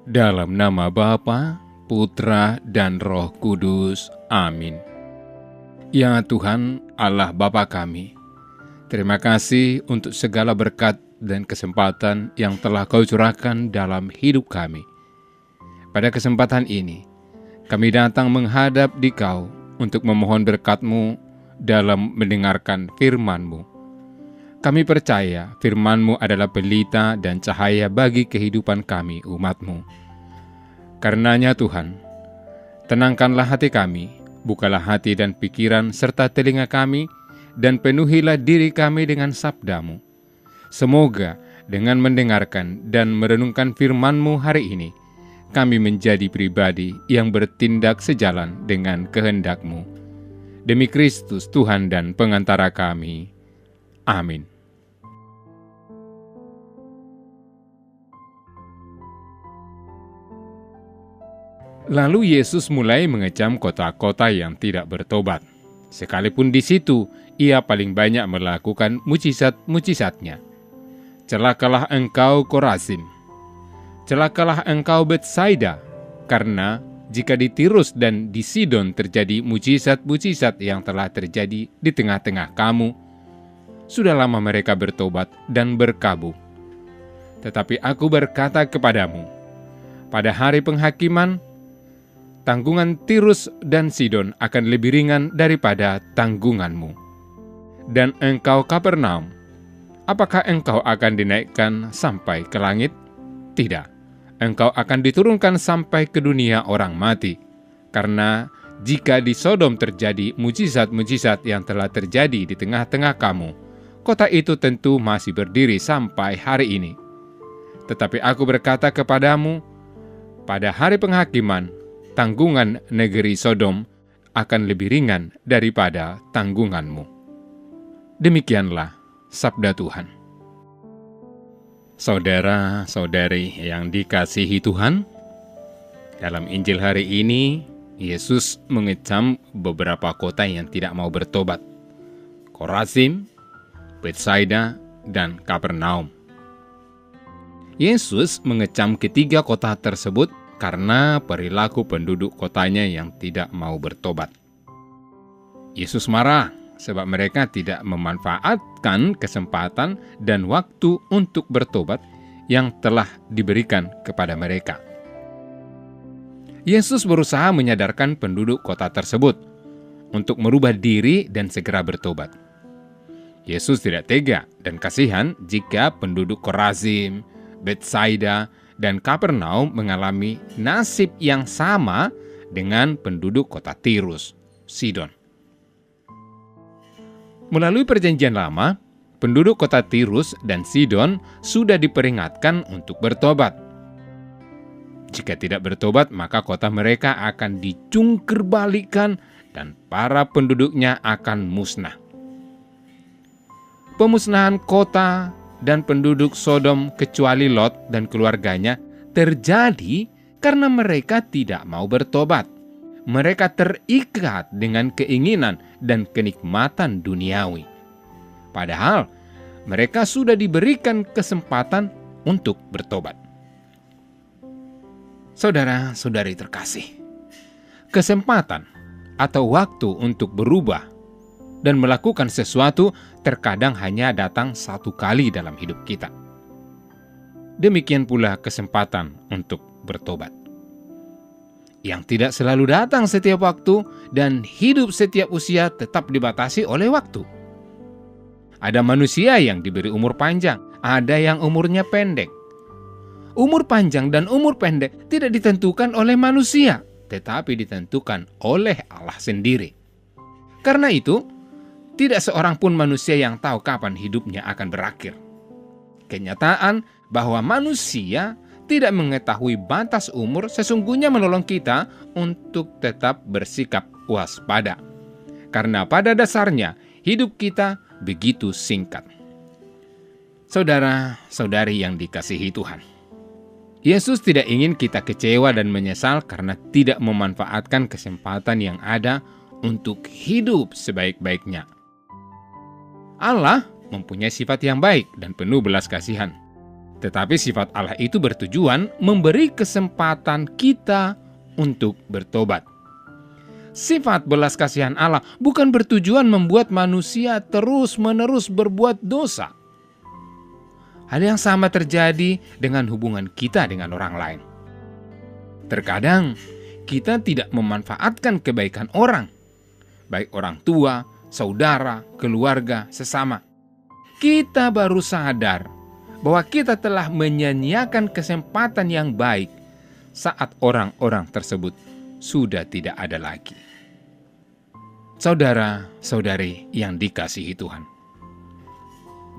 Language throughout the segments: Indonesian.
Dalam nama Bapa, Putra, dan Roh Kudus. Amin. Ya Tuhan, Allah Bapa kami, terima kasih untuk segala berkat dan kesempatan yang telah Kau curahkan dalam hidup kami. Pada kesempatan ini, kami datang menghadap di Kau untuk memohon berkat-Mu dalam mendengarkan firman-Mu. Kami percaya firman-Mu adalah pelita dan cahaya bagi kehidupan kami, umat-Mu. Karenanya Tuhan, tenangkanlah hati kami, bukalah hati dan pikiran serta telinga kami, dan penuhilah diri kami dengan sabda-Mu. Semoga dengan mendengarkan dan merenungkan firman-Mu hari ini, kami menjadi pribadi yang bertindak sejalan dengan kehendak-Mu. Demi Kristus Tuhan dan pengantara kami. Amin. Lalu Yesus mulai mengecam kota-kota yang tidak bertobat. Sekalipun di situ, ia paling banyak melakukan mujizat-mujizatnya. Celakalah engkau Korazim! Celakalah engkau Betsaida! Karena jika di Tirus dan di Sidon terjadi mujizat-mujizat yang telah terjadi di tengah-tengah kamu, sudah lama mereka bertobat dan berkabung. Tetapi aku berkata kepadamu, pada hari penghakiman, tanggungan Tirus dan Sidon akan lebih ringan daripada tanggunganmu. Dan engkau Kapernaum, apakah engkau akan dinaikkan sampai ke langit? Tidak, engkau akan diturunkan sampai ke dunia orang mati. Karena jika di Sodom terjadi mujizat-mujizat yang telah terjadi di tengah-tengah kamu, kota itu tentu masih berdiri sampai hari ini. Tetapi aku berkata kepadamu, pada hari penghakiman, tanggungan negeri Sodom akan lebih ringan daripada tanggunganmu. Demikianlah sabda Tuhan. Saudara-saudari yang dikasihi Tuhan, dalam Injil hari ini, Yesus mengecam beberapa kota yang tidak mau bertobat. Korazim, Betsaida, dan Kapernaum. Yesus mengecam ketiga kota tersebut karena perilaku penduduk kotanya yang tidak mau bertobat. Yesus marah sebab mereka tidak memanfaatkan kesempatan dan waktu untuk bertobat yang telah diberikan kepada mereka. Yesus berusaha menyadarkan penduduk kota tersebut untuk merubah diri dan segera bertobat. Yesus tidak tega dan kasihan jika penduduk Korazim, Betsaida, dan Kapernaum mengalami nasib yang sama dengan penduduk kota Tirus, Sidon. Melalui perjanjian lama, penduduk kota Tirus dan Sidon sudah diperingatkan untuk bertobat. Jika tidak bertobat, maka kota mereka akan dicungkirbalikkan dan para penduduknya akan musnah. Pemusnahan kota dan penduduk Sodom kecuali Lot dan keluarganya terjadi karena mereka tidak mau bertobat. Mereka terikat dengan keinginan dan kenikmatan duniawi. Padahal mereka sudah diberikan kesempatan untuk bertobat. Saudara-saudari terkasih, kesempatan atau waktu untuk berubah dan melakukan sesuatu terkadang hanya datang satu kali dalam hidup kita. Demikian pula kesempatan untuk bertobat, yang tidak selalu datang setiap waktu, dan hidup setiap usia tetap dibatasi oleh waktu. Ada manusia yang diberi umur panjang, ada yang umurnya pendek. Umur panjang dan umur pendek tidak ditentukan oleh manusia, tetapi ditentukan oleh Allah sendiri. Karena itu, tidak seorang pun manusia yang tahu kapan hidupnya akan berakhir. Kenyataan bahwa manusia tidak mengetahui batas umur sesungguhnya menolong kita untuk tetap bersikap waspada. karena pada dasarnya hidup kita begitu singkat. Saudara-saudari yang dikasihi Tuhan, Yesus tidak ingin kita kecewa dan menyesal karena tidak memanfaatkan kesempatan yang ada untuk hidup sebaik-baiknya. Allah mempunyai sifat yang baik dan penuh belas kasihan. Tetapi sifat Allah itu bertujuan memberi kesempatan kita untuk bertobat. Sifat belas kasihan Allah bukan bertujuan membuat manusia terus-menerus berbuat dosa. Hal yang sama terjadi dengan hubungan kita dengan orang lain. Terkadang kita tidak memanfaatkan kebaikan orang, baik orang tua, saudara, keluarga, sesama. Kita baru sadar bahwa kita telah menyia-nyiakan kesempatan yang baik saat orang-orang tersebut sudah tidak ada lagi. Saudara-saudari yang dikasihi Tuhan,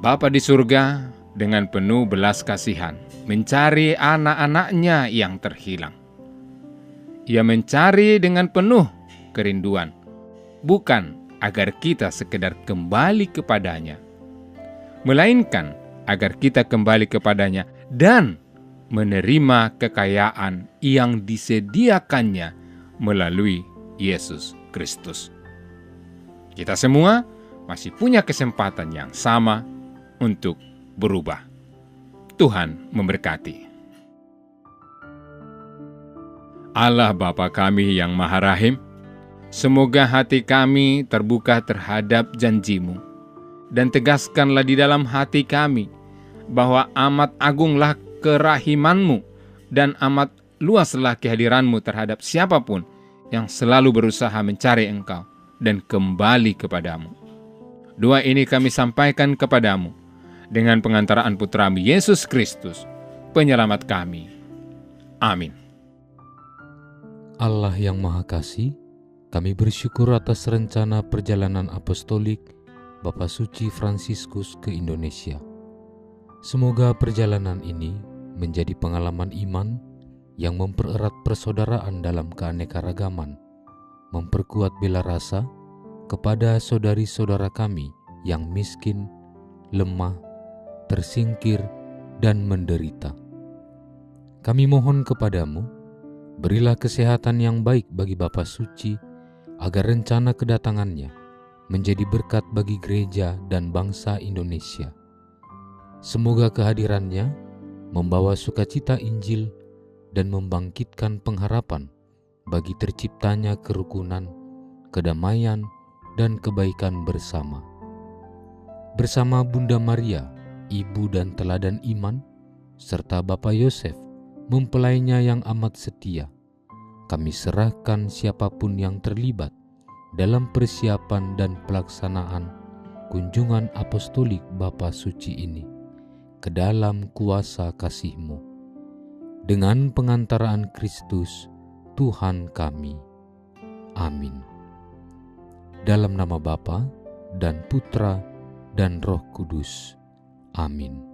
Bapa di surga dengan penuh belas kasihan mencari anak-anaknya yang terhilang. Ia mencari dengan penuh kerinduan, bukan agar kita sekedar kembali kepadanya, melainkan agar kita kembali kepadanya dan menerima kekayaan yang disediakannya melalui Yesus Kristus. Kita semua masih punya kesempatan yang sama untuk berubah. Tuhan memberkati. Allah Bapa kami yang Maha Rahim, semoga hati kami terbuka terhadap janji-Mu, dan tegaskanlah di dalam hati kami bahwa amat agunglah kerahiman-Mu dan amat luaslah kehadiran-Mu terhadap siapapun yang selalu berusaha mencari Engkau dan kembali kepadamu. Doa ini kami sampaikan kepadamu dengan pengantaraan Putra-Mu Yesus Kristus, penyelamat kami. Amin. Allah yang Maha Kasih, kami bersyukur atas rencana perjalanan apostolik Bapak Suci Fransiskus ke Indonesia. Semoga perjalanan ini menjadi pengalaman iman yang mempererat persaudaraan dalam keanekaragaman, memperkuat bela rasa kepada saudari-saudara kami yang miskin, lemah, tersingkir, dan menderita. Kami mohon kepadamu, berilah kesehatan yang baik bagi Bapa Suci, agar rencana kedatangannya menjadi berkat bagi gereja dan bangsa Indonesia. Semoga kehadirannya membawa sukacita Injil dan membangkitkan pengharapan bagi terciptanya kerukunan, kedamaian, dan kebaikan bersama. Bersama Bunda Maria, Ibu dan Teladan Iman, serta Bapak Yosef, mempelainya yang amat setia, kami serahkan siapapun yang terlibat dalam persiapan dan pelaksanaan kunjungan apostolik Bapa Suci ini ke dalam kuasa kasih-Mu. Dengan pengantaraan Kristus, Tuhan kami. Amin. Dalam nama Bapa dan Putra dan Roh Kudus. Amin.